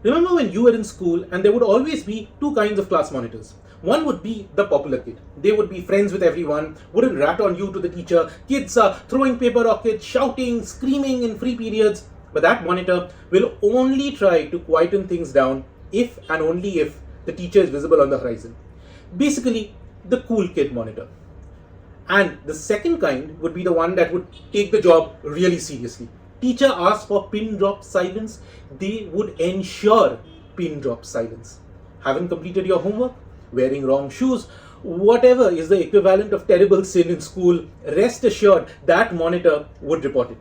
Remember when you were in school and there would always be two kinds of class monitors. One would be the popular kid. They would be friends with everyone, wouldn't rat on you to the teacher. Kids are throwing paper rockets, shouting, screaming in free periods. But that monitor will only try to quieten things down if and only if the teacher is visible on the horizon. Basically, the cool kid monitor. And the second kind would be the one that would take the job really seriously. Teacher asks for pin drop silence, they would ensure pin drop silence. Haven't completed your homework? Wearing wrong shoes? Whatever is the equivalent of terrible sin in school, rest assured that monitor would report it.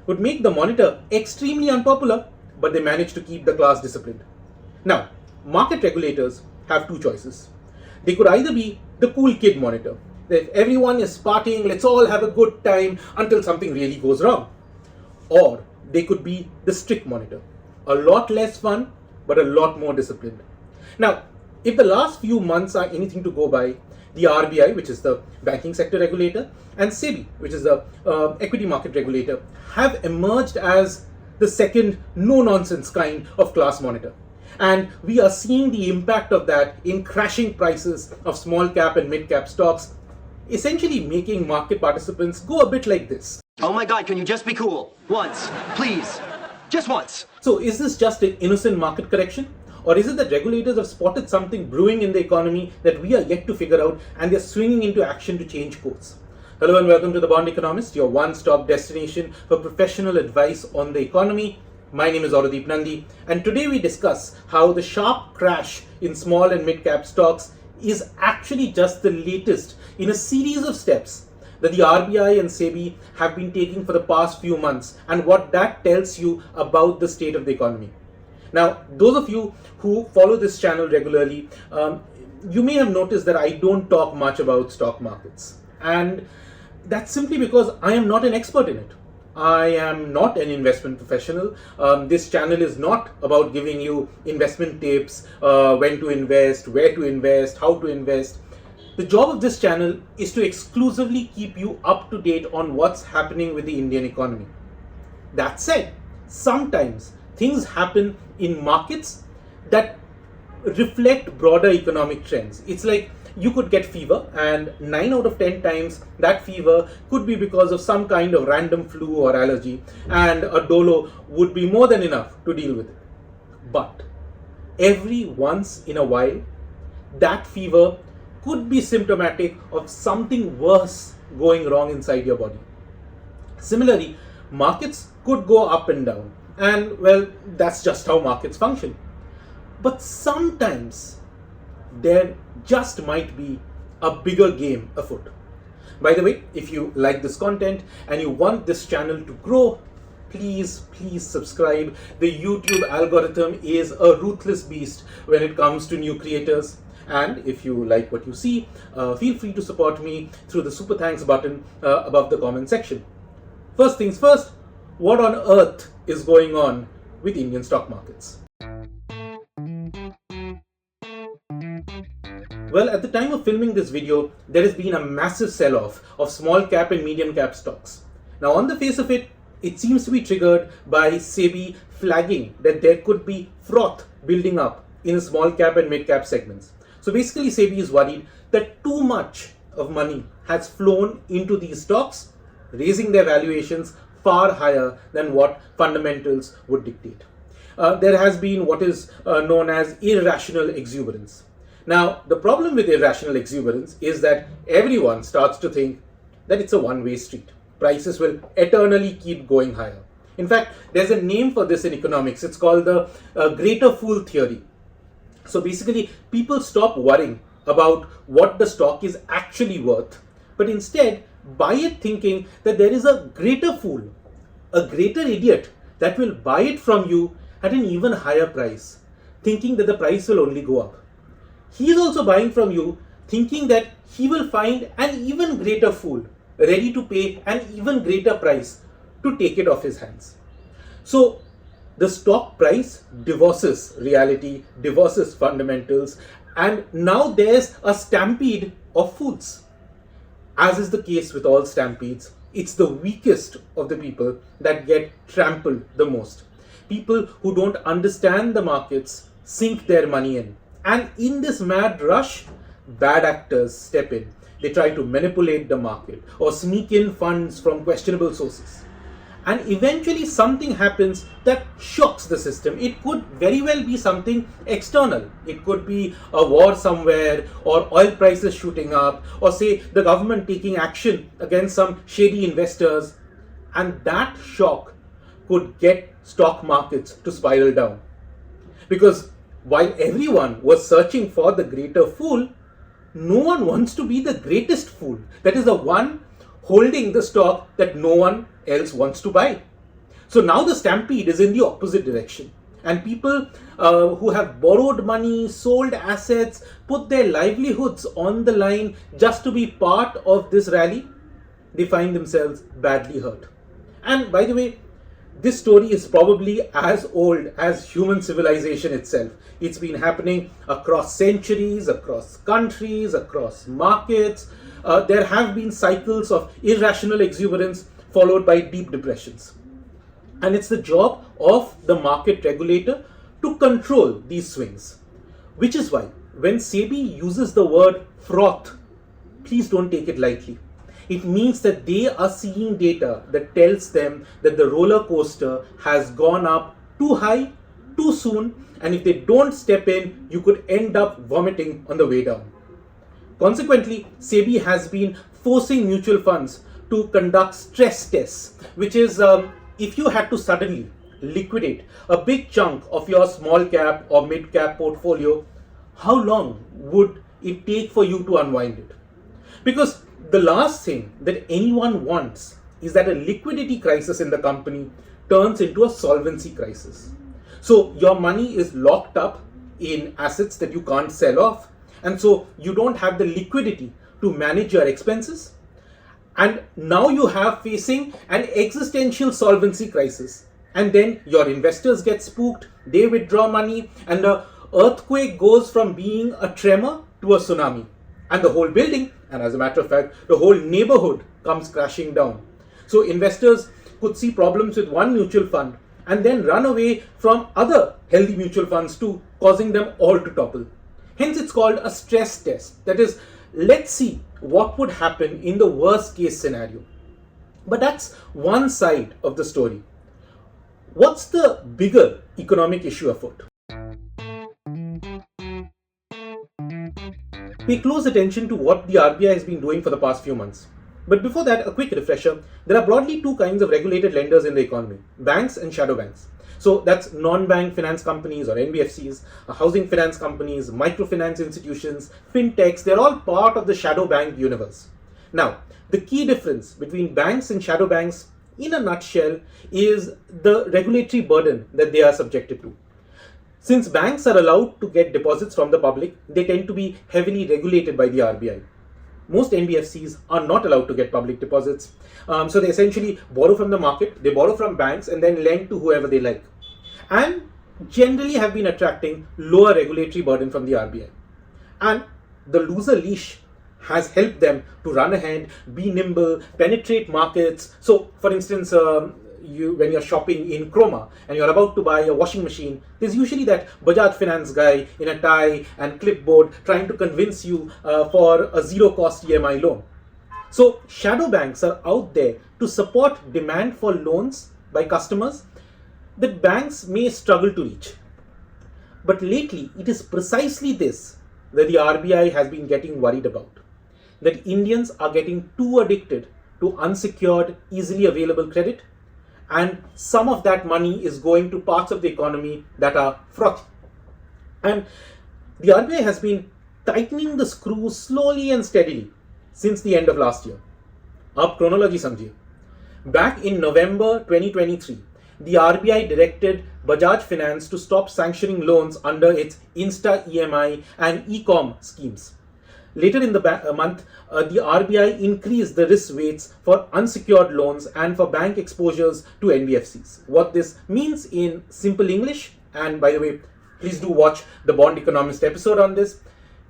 Would make the monitor extremely unpopular, but they managed to keep the class disciplined. Now, market regulators have two choices. They could either be the cool kid monitor. If everyone is partying, let's all have a good time until something really goes wrong. Or they could be the strict monitor. A lot less fun, but a lot more disciplined. Now, if the last few months are anything to go by, the RBI, which is the banking sector regulator, and SEBI, which is the equity market regulator, have emerged as the second no-nonsense kind of class monitor. And we are seeing the impact of that in crashing prices of small cap and mid cap stocks, essentially making market participants go a bit like this. Oh my God, can you just be cool? Once, please. Just once. So is this just an innocent market correction? Or is it that regulators have spotted something brewing in the economy that we are yet to figure out and they're swinging into action to change course? Hello and welcome to The Bond Economist, your one-stop destination for professional advice on the economy. My name is Auradeep Nandi, and today we discuss how the sharp crash in small and mid-cap stocks is actually just the latest in a series of steps that the RBI and SEBI have been taking for the past few months, and what that tells you about the state of the economy. Now, those of you who follow this channel regularly, you may have noticed that I don't talk much about stock markets. And that's simply because I am not an expert in it. I am not an investment professional. This channel is not about giving you investment tips, when to invest, where to invest, how to invest. The job of this channel is to exclusively keep you up to date on what's happening with the Indian economy. That said, sometimes things happen in markets that reflect broader economic trends. It's like you could get fever, and 9 out of 10 times that fever could be because of some kind of random flu or allergy, and a dolo would be more than enough to deal with it. But every once in a while, that fever could be symptomatic of something worse going wrong inside your body. Similarly, markets could go up and down, and well, that's just how markets function. But sometimes there just might be a bigger game afoot. By the way, if you like this content and you want this channel to grow, please subscribe. The YouTube algorithm is a ruthless beast when it comes to new creators. And if you like what you see, feel free to support me through the super thanks button above the comment section. First things first, what on earth is going on with Indian stock markets? Well, at the time of filming this video, there has been a massive sell-off of small cap and medium cap stocks. Now, on the face of it, it seems to be triggered by SEBI flagging that there could be froth building up in the small cap and mid cap segments. So basically, SEBI is worried that too much of money has flown into these stocks, raising their valuations far higher than what fundamentals would dictate. There has been what is known as irrational exuberance. Now, the problem with irrational exuberance is that everyone starts to think that it's a one-way street. Prices will eternally keep going higher. In fact, there's a name for this in economics. It's called the greater fool theory. So basically, people stop worrying about what the stock is actually worth, but instead buy it thinking that there is a greater fool, a greater idiot that will buy it from you at an even higher price, thinking that the price will only go up. He is also buying from you thinking that he will find an even greater fool ready to pay an even greater price to take it off his hands. So the stock price divorces reality, divorces fundamentals, and now there's a stampede of fools. As is the case with all stampedes, it's the weakest of the people that get trampled the most. people who don't understand the markets sink their money in. And in this mad rush, bad actors step in. They try to manipulate the market or sneak in funds from questionable sources. And eventually something happens that shocks the system. It could very well be something external. It could be a war somewhere, or oil prices shooting up, or say the government taking action against some shady investors. And that shock could get stock markets to spiral down. Because while everyone was searching for the greater fool, no one wants to be the greatest fool. That is the one holding the stock that no one else wants to buy. So now the stampede is in the opposite direction. And people who have borrowed money, sold assets, put their livelihoods on the line just to be part of this rally, they find themselves badly hurt. And by the way, this story is probably as old as human civilization itself. It's been happening across centuries, across countries, across markets. There have been cycles of irrational exuberance followed by deep depressions. And it's the job of the market regulator to control these swings. Which is why when SEBI uses the word froth, please don't take it lightly. It means that they are seeing data that tells them that the roller coaster has gone up too high, too soon, and if they don't step in, you could end up vomiting on the way down. Consequently, SEBI has been forcing mutual funds to conduct stress tests, which is if you had to suddenly liquidate a big chunk of your small cap or mid cap portfolio, how long would it take for you to unwind it? Because the last thing that anyone wants is that a liquidity crisis in the company turns into a solvency crisis. So your money is locked up in assets that you can't sell off, and so you don't have the liquidity to manage your expenses. And now you have facing an existential solvency crisis. And then your investors get spooked, they withdraw money, and the earthquake goes from being a tremor to a tsunami. And the whole building, and as a matter of fact, the whole neighborhood comes crashing down. So investors could see problems with one mutual fund and then run away from other healthy mutual funds too, causing them all to topple. Hence it's called a stress test. That is, let's see what would happen in the worst case scenario. But that's one side of the story. What's the bigger economic issue afoot? Pay close attention to what the RBI has been doing for the past few months. But before that, a quick refresher. There are broadly two kinds of regulated lenders in the economy: banks and shadow banks. So that's non-bank finance companies or NBFCs, housing finance companies, microfinance institutions, fintechs. They're all part of the shadow bank universe. Now, the key difference between banks and shadow banks, in a nutshell, is the regulatory burden that they are subjected to. Since banks are allowed to get deposits from the public, they tend to be heavily regulated by the RBI. Most NBFCs are not allowed to get public deposits. So they essentially borrow from the market, they borrow from banks and then lend to whoever they like. And generally have been attracting lower regulatory burden from the RBI. And the looser leash has helped them to run ahead, be nimble, penetrate markets. So for instance, when you're shopping in Chroma and you're about to buy a washing machine, there's usually that Bajaj Finance guy in a tie and clipboard trying to convince you for a zero-cost EMI loan. So shadow banks are out there to support demand for loans by customers that banks may struggle to reach. But lately, it is precisely this that the RBI has been getting worried about. That Indians are getting too addicted to unsecured, easily available credit, and some of that money is going to parts of the economy that are frothy. And the RBI has been tightening the screws slowly and steadily since the end of last year. Aap chronology samjhiye. Back in November 2023, the RBI directed Bajaj Finance to stop sanctioning loans under its Insta EMI and e-com schemes. Later in the month, the RBI increased the risk weights for unsecured loans and for bank exposures to NBFCs. What this means in simple English, and by the way, please do watch the Bond Economist episode on this.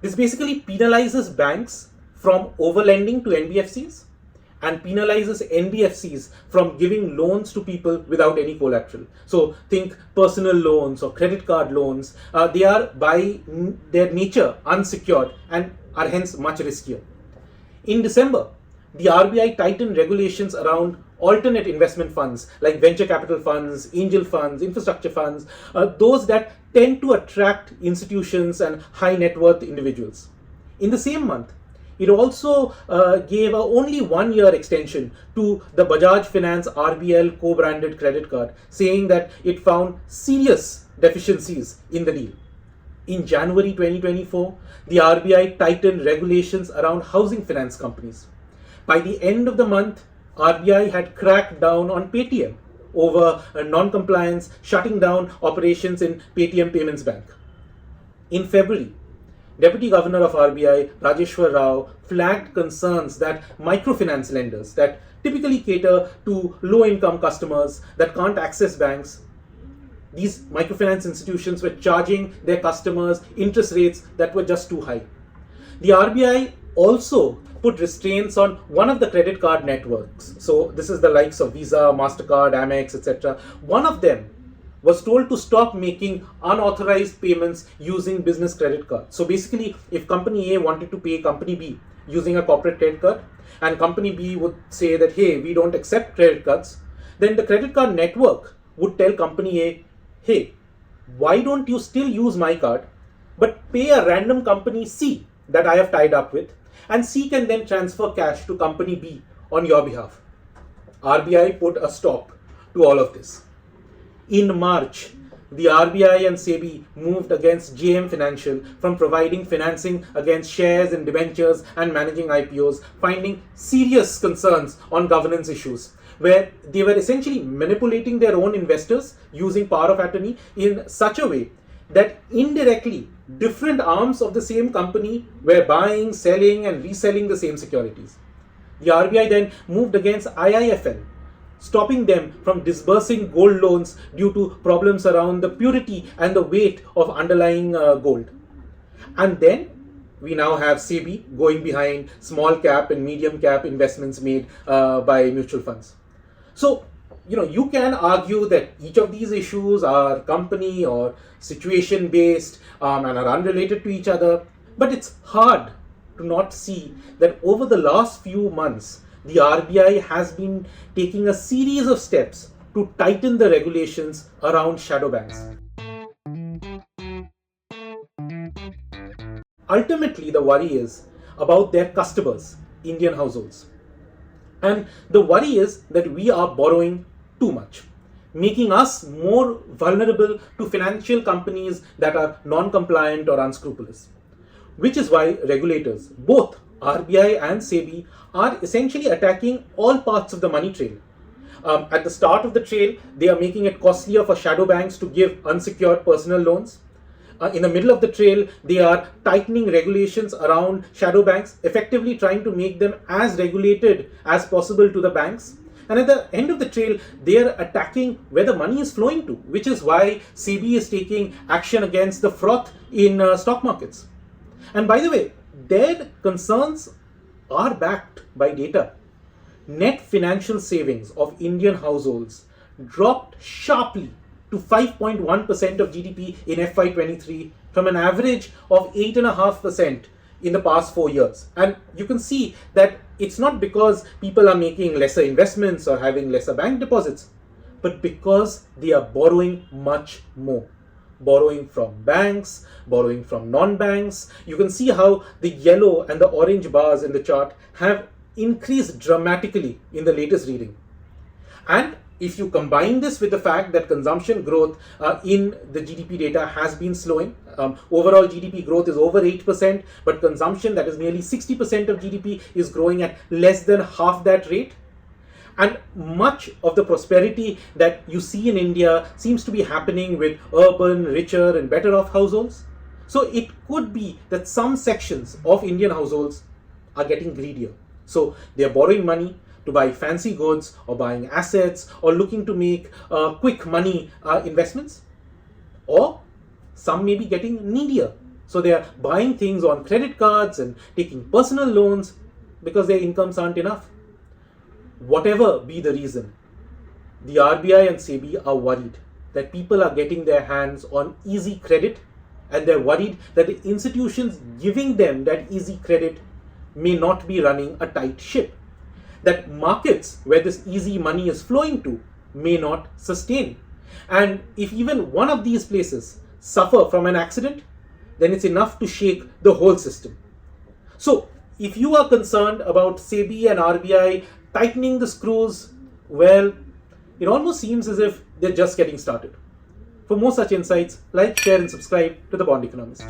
This basically penalizes banks from overlending to NBFCs and penalizes NBFCs from giving loans to people without any collateral. So think personal loans or credit card loans. They are by their nature unsecured and are hence much riskier. In December, the RBI tightened regulations around alternate investment funds like venture capital funds, angel funds, infrastructure funds, those that tend to attract institutions and high net worth individuals. In the same month, it also gave a only 1 year extension to the Bajaj Finance RBL co-branded credit card, saying that it found serious deficiencies in the deal. In January 2024, the RBI tightened regulations around housing finance companies. By the end of the month, RBI had cracked down on Paytm over non-compliance, shutting down operations in Paytm Payments Bank. In February, Deputy Governor of RBI, Rajeshwar Rao, flagged concerns that microfinance lenders that typically cater to low-income customers that can't access banks, these microfinance institutions were charging their customers interest rates that were just too high. The RBI also put restraints on one of the credit card networks. So this is the likes of Visa, MasterCard, Amex, etc. One of them was told to stop making unauthorized payments using business credit cards. So basically, if company A wanted to pay company B using a corporate credit card, and company B would say that, hey, we don't accept credit cards, then the credit card network would tell company A, hey, why don't you still use my card, but pay a random company C that I have tied up with, and C can then transfer cash to company B on your behalf. RBI put a stop to all of this. In March, the RBI and SEBI moved against JM Financial from providing financing against shares and debentures and managing IPOs, finding serious concerns on governance issues, where they were essentially manipulating their own investors using power of attorney in such a way that indirectly different arms of the same company were buying, selling, and reselling the same securities. The RBI then moved against IIFL, stopping them from disbursing gold loans due to problems around the purity and the weight of underlying gold. And then we now have SEBI going behind small cap and medium cap investments made by mutual funds. So, you can argue that each of these issues are company or situation based and are unrelated to each other, but it's hard to not see that over the last few months, the RBI has been taking a series of steps to tighten the regulations around shadow banks. Ultimately, the worry is about their customers, Indian households. And the worry is that we are borrowing too much, making us more vulnerable to financial companies that are non-compliant or unscrupulous. Which is why regulators, both RBI and SEBI, are essentially attacking all parts of the money trail. At the start of the trail, they are making it costlier for shadow banks to give unsecured personal loans. In the middle of the trail, they are tightening regulations around shadow banks, effectively trying to make them as regulated as possible to the banks. And at the end of the trail, they are attacking where the money is flowing to, which is why SEBI is taking action against the froth in stock markets. And by the way, their concerns are backed by data. Net financial savings of Indian households dropped sharply to 5.1% of GDP in FY23 from an average of 8.5% in the past 4 years. And you can see that it's not because people are making lesser investments or having lesser bank deposits, but because they are borrowing much more. Borrowing from banks, borrowing from non-banks. You can see how the yellow and the orange bars in the chart have increased dramatically in the latest reading. And if you combine this with the fact that consumption growth in the GDP data has been slowing, overall GDP growth is over 8%, but consumption, that is nearly 60% of GDP, is growing at less than half that rate. And much of the prosperity that you see in India seems to be happening with urban, richer, and better off households. So it could be that some sections of Indian households are getting greedier. So they are borrowing money to buy fancy goods or buying assets or looking to make quick money investments. Or some may be getting needier. So they are buying things on credit cards and taking personal loans because their incomes aren't enough. whatever be the reason, the RBI and SEBI are worried that people are getting their hands on easy credit, and they're worried that the institutions giving them that easy credit may not be running a tight ship. That markets where this easy money is flowing to may not sustain. And if even one of these places suffer from an accident, then it's enough to shake the whole system. So if you are concerned about SEBI and RBI tightening the screws, well, it almost seems as if they're just getting started. For more such insights, like, share and subscribe to The Bond Economist.